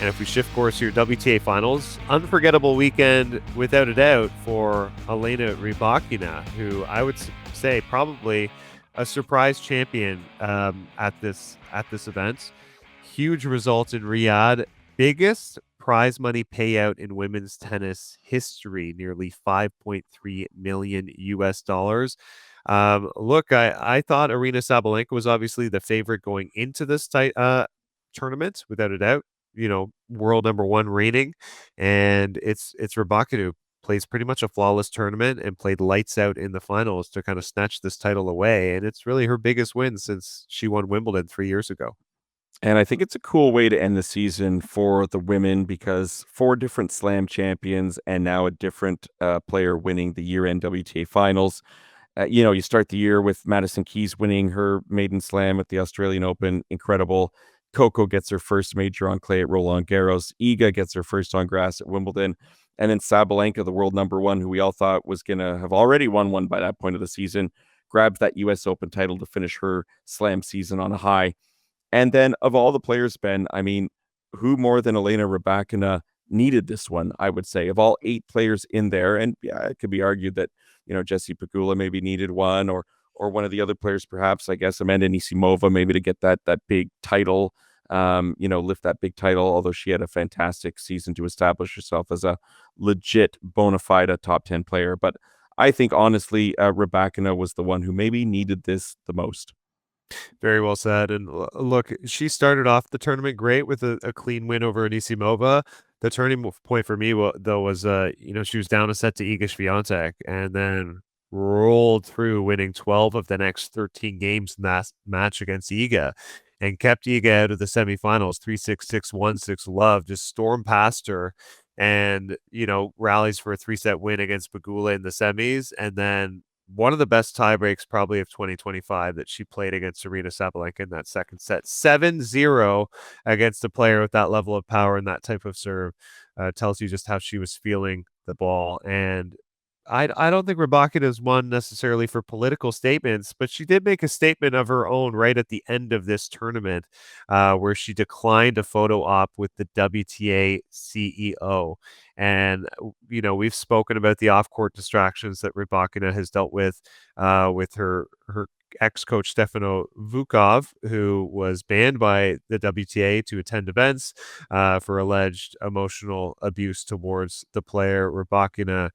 And if we shift course here, WTA Finals, unforgettable weekend without a doubt for Elena Rybakina, who I would say probably a surprise champion at this event. Huge result in Riyadh, biggest prize money payout in women's tennis history, nearly 5.3 million US dollars. Look, I thought Aryna Sabalenka was obviously the favorite going into this tournament, without a doubt. World number one reigning, and it's Rybakina who plays pretty much a flawless tournament and played lights out in the finals to kind of snatch this title away. And it's really her biggest win since she won Wimbledon 3 years ago. And I think it's a cool way to end the season for the women because 4 different slam champions and now a different player winning the year-end WTA Finals. You start the year with Madison Keys winning her maiden slam at the Australian Open. Incredible. Coco gets her first major on clay at Roland Garros. Iga gets her first on grass at Wimbledon. And then Sabalenka, the world number one, who we all thought was going to have already won one by that point of the season, grabs that U.S. Open title to finish her slam season on a high. And then of all the players, Ben, I mean, who more than Elena Rybakina needed this one, I would say, of all 8 players in there. And yeah, it could be argued that, Jessie Pegula maybe needed one or one of the other players, perhaps, I guess, Amanda Anisimova, maybe to get that big title, lift that big title, although she had a fantastic season to establish herself as a legit bona fide top 10 player. But I think, honestly, Rybakina was the one who maybe needed this the most. Very well said. And look, she started off the tournament great with a clean win over Anisimova. The turning point for me, though, was she was down a set to Iga Swiatek and then rolled through, winning 12 of the next 13 games in that match against Iga, and kept Iga out of the semifinals. 3-6, 6-1, 6 love, just stormed past her, and rallies for a 3-set win against Pegula in the semis, and then one of the best tiebreaks probably of 2025 that she played against Aryna Sabalenka in that second set. 7-0 against a player with that level of power and that type of serve tells you just how she was feeling the ball. And I don't think Rybakina is one necessarily for political statements, but she did make a statement of her own right at the end of this tournament, where she declined a photo op with the WTA CEO. And, we've spoken about the off-court distractions that Rybakina has dealt with her ex-coach Stefano Vukov, who was banned by the WTA to attend events for alleged emotional abuse towards the player. Rybakina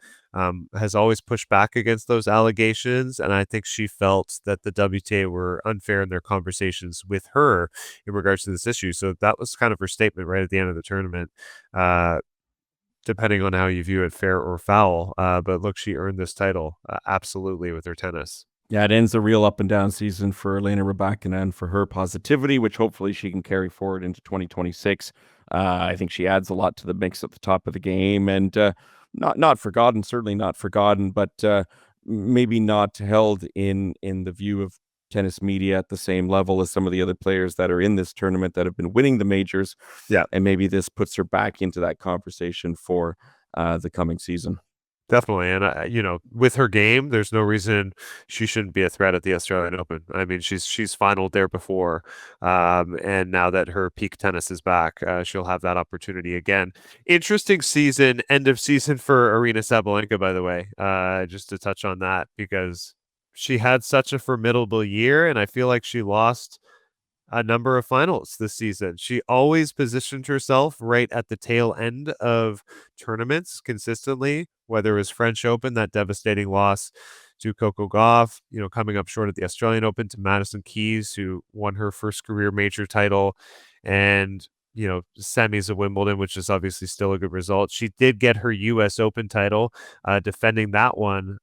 has always pushed back against those allegations, and I think she felt that the WTA were unfair in their conversations with her in regards to this issue. So that was kind of her statement right at the end of the tournament. Depending on how you view it, fair or foul. But look, she earned this title absolutely with her tennis. Yeah, it ends a real up and down season for Elena Rybakina and for her positivity, which hopefully she can carry forward into 2026. I think she adds a lot to the mix at the top of the game, and not forgotten, certainly not forgotten, but maybe not held in the view of tennis media at the same level as some of the other players that are in this tournament that have been winning the majors. Yeah, and maybe this puts her back into that conversation for the coming season. definitely. And, with her game, there's no reason she shouldn't be a threat at the Australian Open. I mean, she's finaled there before. And now that her peak tennis is back, she'll have that opportunity again. Interesting season, end of season for Aryna Sabalenka, by the way, just to touch on that, because she had such a formidable year, and I feel like she lost a number of finals this season. She always positioned herself right at the tail end of tournaments consistently, whether it was French Open, that devastating loss to Coco Gauff, coming up short at the Australian Open to Madison Keys, who won her first career major title, and semis of Wimbledon, which is obviously still a good result. She did get her U.S. Open title, defending that one.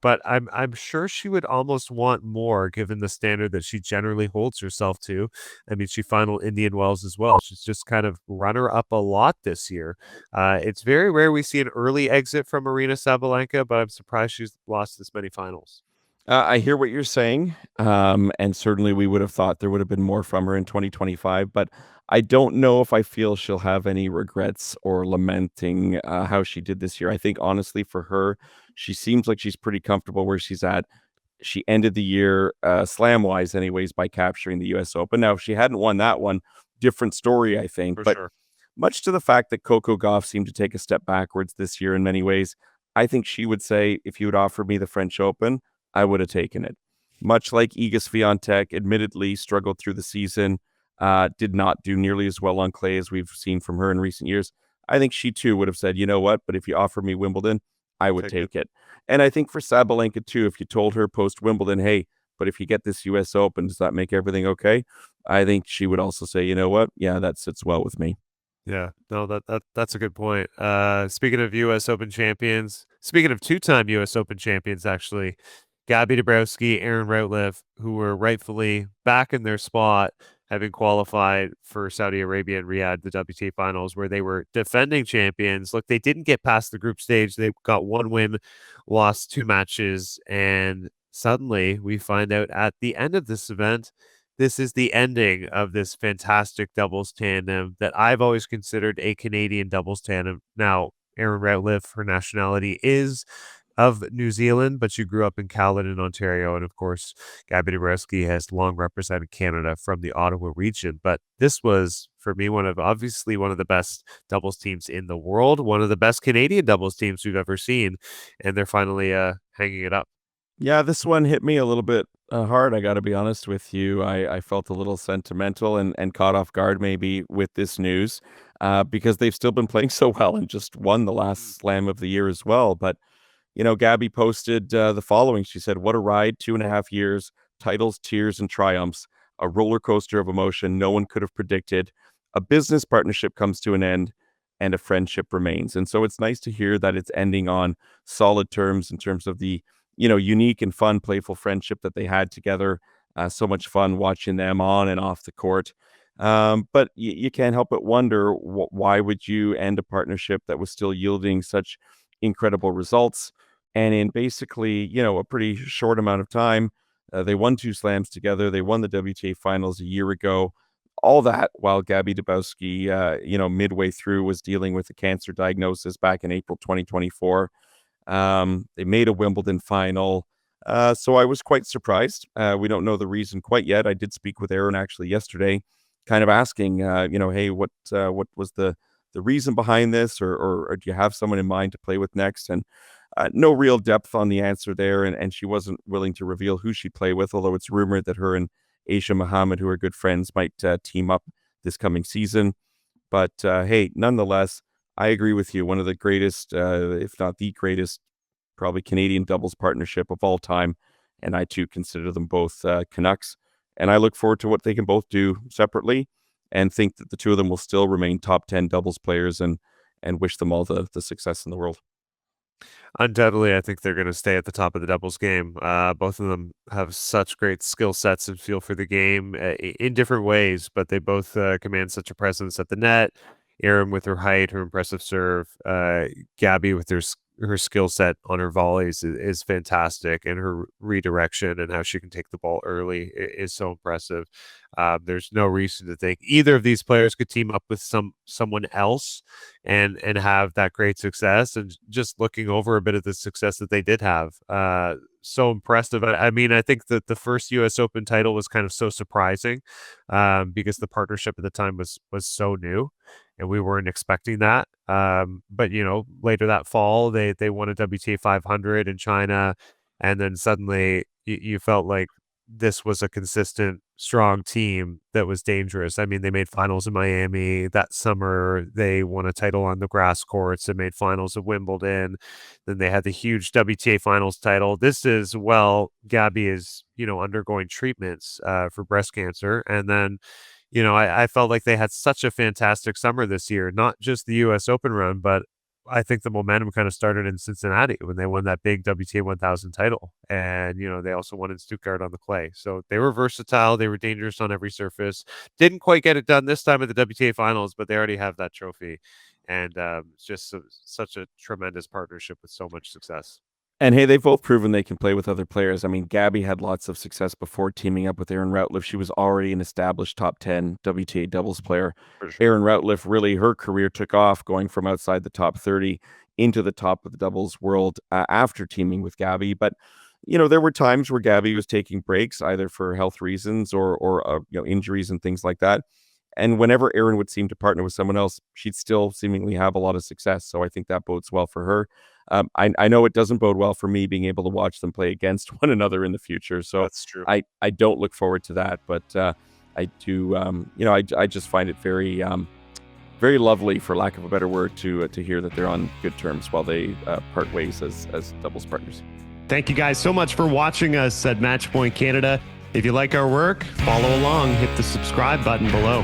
But I'm sure she would almost want more given the standard that she generally holds herself to. I mean, she finaled Indian Wells as well. She's just kind of runner up a lot this year. It's very rare we see an early exit from Aryna Sabalenka, but I'm surprised she's lost this many finals. I hear what you're saying, and certainly we would have thought there would have been more from her in 2025, but I don't know if I feel she'll have any regrets or lamenting how she did this year. I think, honestly, for her, she seems like she's pretty comfortable where she's at. She ended the year, slam-wise anyways, by capturing the U.S. Open. Now, if she hadn't won that one, different story, I think. For But sure. much to the fact that Coco Gauff seemed to take a step backwards this year in many ways. I think she would say, if you had offered me the French Open, I would have taken it. Much like Iga Swiatek, admittedly struggled through the season, did not do nearly as well on clay as we've seen from her in recent years. I think she too would have said, you know what, but if you offer me Wimbledon, I would Take it. take it. And I think for Sabalenka too, if you told her post Wimbledon, hey, but if you get this US Open, does that make everything okay? I think she would also say, you know what? Yeah, that sits well with me. Yeah, no, that's a good point. Speaking of U.S. Open champions, speaking of two-time U.S. Open champions, actually, Gaby Dabrowski, Erin Routliffe, who were rightfully back in their spot, having qualified for Saudi Arabia and Riyadh, the WTA Finals, where they were defending champions. Look, they didn't get past the group stage. They got one win, lost two matches, and suddenly we find out at the end of this event this is the ending of this fantastic doubles tandem that I've always considered a Canadian doubles tandem. Now, Erin Routliffe, her nationality is of New Zealand, but she grew up in Caledon, Ontario. And of course, Gaby Dabrowski has long represented Canada from the Ottawa region. But this was, for me, obviously one of the best doubles teams in the world, one of the best Canadian doubles teams we've ever seen. And they're finally hanging it up. Yeah, this one hit me a little bit hard. I got to be honest with you. I felt a little sentimental and caught off guard maybe with this news because they've still been playing so well and just won the last slam of the year as well. But Gabby posted the following. She said, "What a ride, 2.5 years, titles, tears, and triumphs, a roller coaster of emotion no one could have predicted. A business partnership comes to an end, and a friendship remains." And so it's nice to hear that it's ending on solid terms in terms of the, unique and fun, playful friendship that they had together. So much fun watching them on and off the court. But you can't help but wonder why would you end a partnership that was still yielding such incredible results? And in basically, a pretty short amount of time, they won two slams together. They won the WTA finals a year ago. All that while Gaby Dabrowski, midway through was dealing with a cancer diagnosis back in April 2024. They made a Wimbledon final. So I was quite surprised. We don't know the reason quite yet. I did speak with Erin actually yesterday, kind of asking, hey, what was the reason behind this, or do you have someone in mind to play with next? And no real depth on the answer there, and she wasn't willing to reveal who she'd play with, although it's rumored that her and Aisha Muhammad, who are good friends, might team up this coming season. But hey, nonetheless, I agree with you. One of the greatest, if not the greatest, probably Canadian doubles partnership of all time. And I too consider them both Canucks. And I look forward to what they can both do separately and think that the two of them will still remain top 10 doubles players and wish them all the success in the world. Undoubtedly, I think they're going to stay at the top of the doubles game. Both of them have such great skill sets and feel for the game in different ways, but they both command such a presence at the net. Erin with her height, her impressive serve, Gaby with her skill set on her volleys is fantastic, and her redirection and how she can take the ball early is so impressive. There's no reason to think either of these players could team up with someone else and have that great success. And just looking over a bit of the success that they did have, so impressive. I mean, I think that the first U.S. Open title was kind of so surprising because the partnership at the time was so new, and we weren't expecting that. But later that fall, they won a WTA 500 in China, and then suddenly you felt like this was a consistent, strong team that was dangerous. I mean, they made finals in Miami that summer. They won a title on the grass courts and made finals of Wimbledon. Then they had the huge WTA finals title. This is, well, Gaby is, undergoing treatments for breast cancer. And then, I felt like they had such a fantastic summer this year, not just the US Open run, but I think the momentum kind of started in Cincinnati when they won that big WTA 1000 title. And, they also won in Stuttgart on the clay. So they were versatile. They were dangerous on every surface. Didn't quite get it done this time at the WTA finals, but they already have that trophy. And it's just such a tremendous partnership with so much success. And hey, they've both proven they can play with other players. I mean, Gaby had lots of success before teaming up with Erin Routliffe. She was already an established top 10 WTA doubles player. For sure. Erin Routliffe, really, her career took off going from outside the top 30 into the top of the doubles world after teaming with Gaby. But, there were times where Gaby was taking breaks either for health reasons or injuries and things like that. And whenever Erin would seem to partner with someone else, she'd still seemingly have a lot of success. So I think that bodes well for her. I know it doesn't bode well for me being able to watch them play against one another in the future. So That's true. I don't look forward to that. But I do, I just find it very, very lovely, for lack of a better word, to hear that they're on good terms while they part ways as doubles partners. Thank you guys so much for watching us at Matchpoint Canada. If you like our work, follow along, hit the subscribe button below.